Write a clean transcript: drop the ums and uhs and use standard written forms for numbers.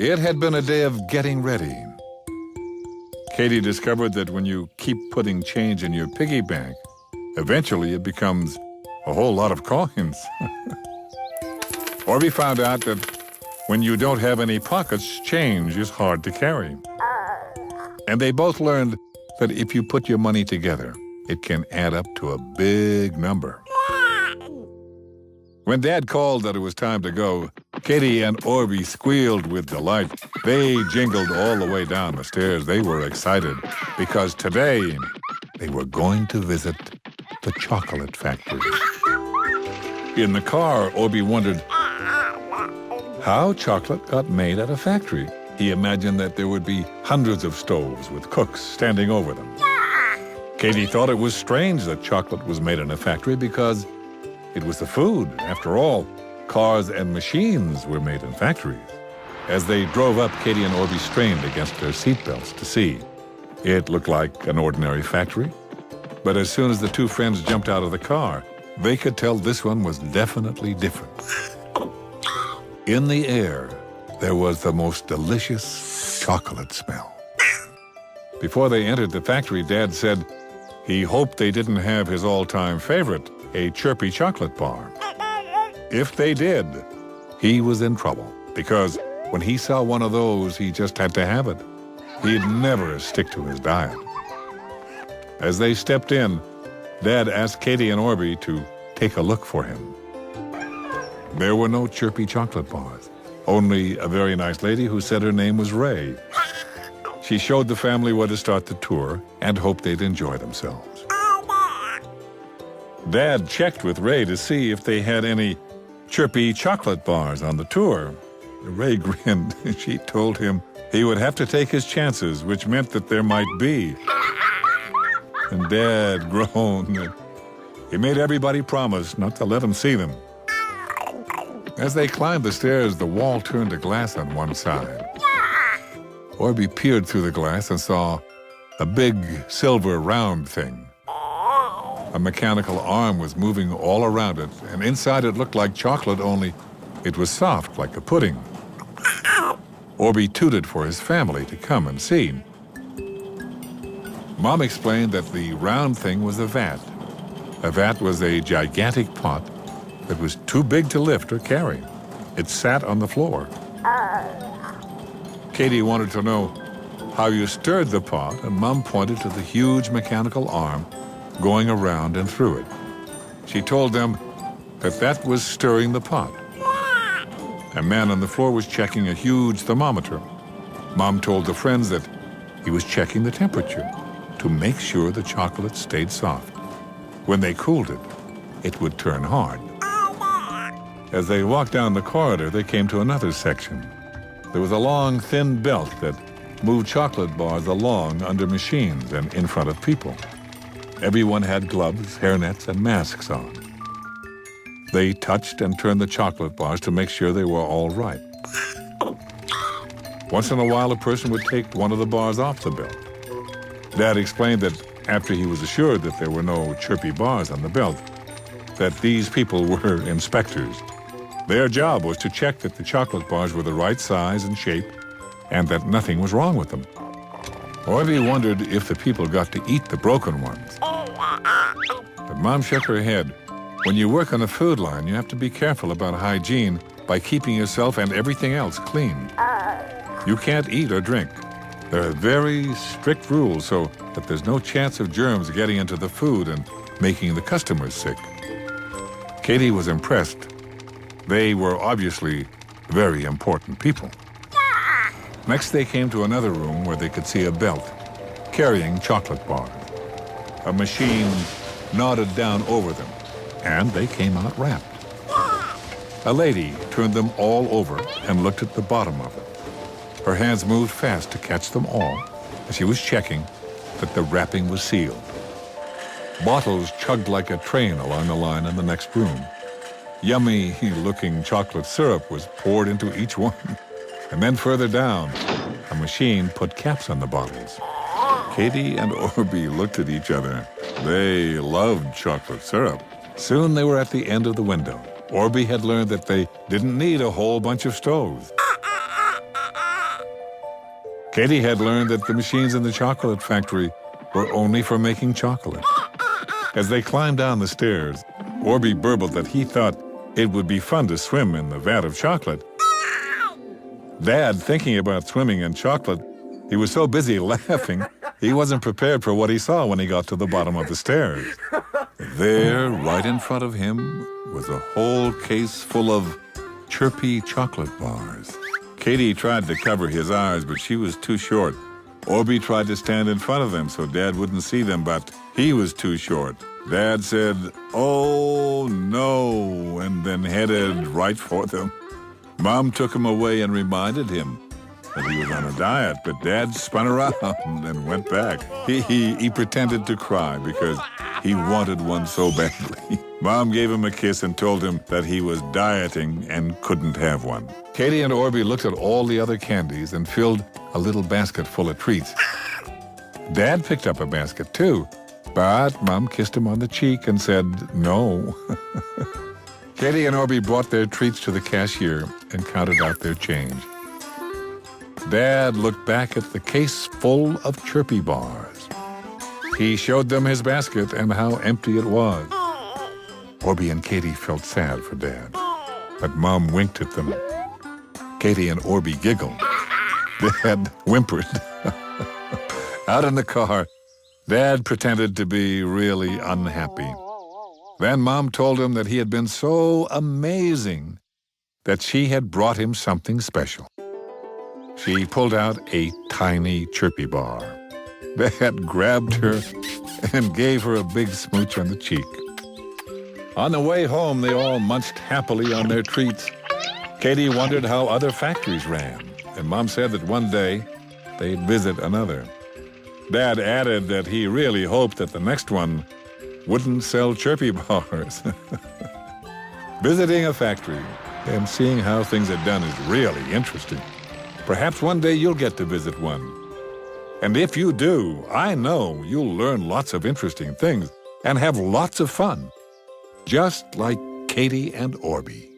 It had been a day of getting ready. Katie discovered that when you keep putting change in your piggy bank, eventually it becomes a whole lot of coins. Orbie found out that when you don't have any pockets, change is hard to carry. And they both learned that if you put your money together, it can add up to a big number. When Dad called that it was time to go, Katie and Orbie squealed with delight. They jingled all the way down the stairs. They were excited because today they were going to visit the chocolate factory. In the car, Orbie wondered how chocolate got made at a factory. He imagined that there would be hundreds of stoves with cooks standing over them. Katie thought it was strange that chocolate was made in a factory because it was the food. After all, cars and machines were made in factories. As they drove up, Katie and Orbie strained against their seatbelts to see. It looked like an ordinary factory, but as soon as the two friends jumped out of the car, they could tell this one was definitely different. In the air, there was the most delicious chocolate smell. Before they entered the factory, Dad said he hoped they didn't have his all-time favorite, a chirpy chocolate bar. If they did, he was in trouble, because when he saw one of those, he just had to have it. He'd never stick to his diet. As they stepped in, Dad asked Katie and Orbie to take a look for him. There were no chirpy chocolate bars, only a very nice lady who said her name was Ray. She showed the family where to start the tour and hoped they'd enjoy themselves. Dad checked with Ray to see if they had any chirpy chocolate bars on the tour. Ray grinned. She told him he would have to take his chances, which meant that there might be. And Dad groaned. He made everybody promise not to let him see them. As they climbed the stairs, the wall turned to glass on one side. Orbie peered through the glass and saw a big silver round thing. A mechanical arm was moving all around it, and inside it looked like chocolate, only it was soft like a pudding. Orbie tooted for his family to come and see. Mom explained that the round thing was a vat. A vat was a gigantic pot that was too big to lift or carry. It sat on the floor. Katie wanted to know how you stirred the pot, and Mom pointed to the huge mechanical arm going around and through it. She told them that was stirring the pot. A man on the floor was checking a huge thermometer. Mom told the friends that he was checking the temperature to make sure the chocolate stayed soft. When they cooled it, it would turn hard. As they walked down the corridor, they came to another section. There was a long, thin belt that moved chocolate bars along under machines and in front of people. Everyone had gloves, hairnets, and masks on. They touched and turned the chocolate bars to make sure they were all right. Once in a while, a person would take one of the bars off the belt. Dad explained that after he was assured that there were no chirpy bars on the belt, that these people were inspectors. Their job was to check that the chocolate bars were the right size and shape and that nothing was wrong with them. Orbie wondered if the people got to eat the broken ones. But Mom shook her head. When you work on a food line, you have to be careful about hygiene by keeping yourself and everything else clean. You can't eat or drink. There are very strict rules so that there's no chance of germs getting into the food and making the customers sick. Katie was impressed. They were obviously very important people. Next, they came to another room where they could see a belt carrying chocolate bars. A machine nodded down over them, and they came out wrapped. A lady turned them all over and looked at the bottom of it. Her hands moved fast to catch them all as she was checking that the wrapping was sealed. Bottles chugged like a train along the line in the next room. Yummy-looking chocolate syrup was poured into each one. And then further down, a machine put caps on the bottles. Katie and Orbie looked at each other. They loved chocolate syrup. Soon they were at the end of the window. Orbie had learned that they didn't need a whole bunch of stoves. Katie had learned that the machines in the chocolate factory were only for making chocolate. As they climbed down the stairs, Orbie burbled that he thought it would be fun to swim in the vat of chocolate. Dad, thinking about swimming in chocolate, he was so busy laughing, he wasn't prepared for what he saw when he got to the bottom of the stairs. There, right in front of him, was a whole case full of chirpy chocolate bars. Katie tried to cover his eyes, but she was too short. Orbie tried to stand in front of them so Dad wouldn't see them, but he was too short. Dad said, "Oh, no," and then headed right for them. Mom took him away and reminded him that he was on a diet, but Dad spun around and went back. He pretended to cry because he wanted one so badly. Mom gave him a kiss and told him that he was dieting and couldn't have one. Katie and Orbie looked at all the other candies and filled a little basket full of treats. Dad picked up a basket too, but Mom kissed him on the cheek and said no. Katie and Orbie brought their treats to the cashier and counted out their change. Dad looked back at the case full of chirpy bars. He showed them his basket and how empty it was. Orbie and Katie felt sad for Dad, but Mom winked at them. Katie and Orbie giggled. Dad whimpered. Out in the car, Dad pretended to be really unhappy. Then Mom told him that he had been so amazing that she had brought him something special. She pulled out a tiny chirpy bar. Dad grabbed her and gave her a big smooch on the cheek. On the way home, they all munched happily on their treats. Katie wondered how other factories ran, and Mom said that one day they'd visit another. Dad added that he really hoped that the next one wouldn't sell chirpy bars. Visiting a factory and seeing how things are done is really interesting. Perhaps one day you'll get to visit one. And if you do, I know you'll learn lots of interesting things and have lots of fun, just like Katie and Orbie.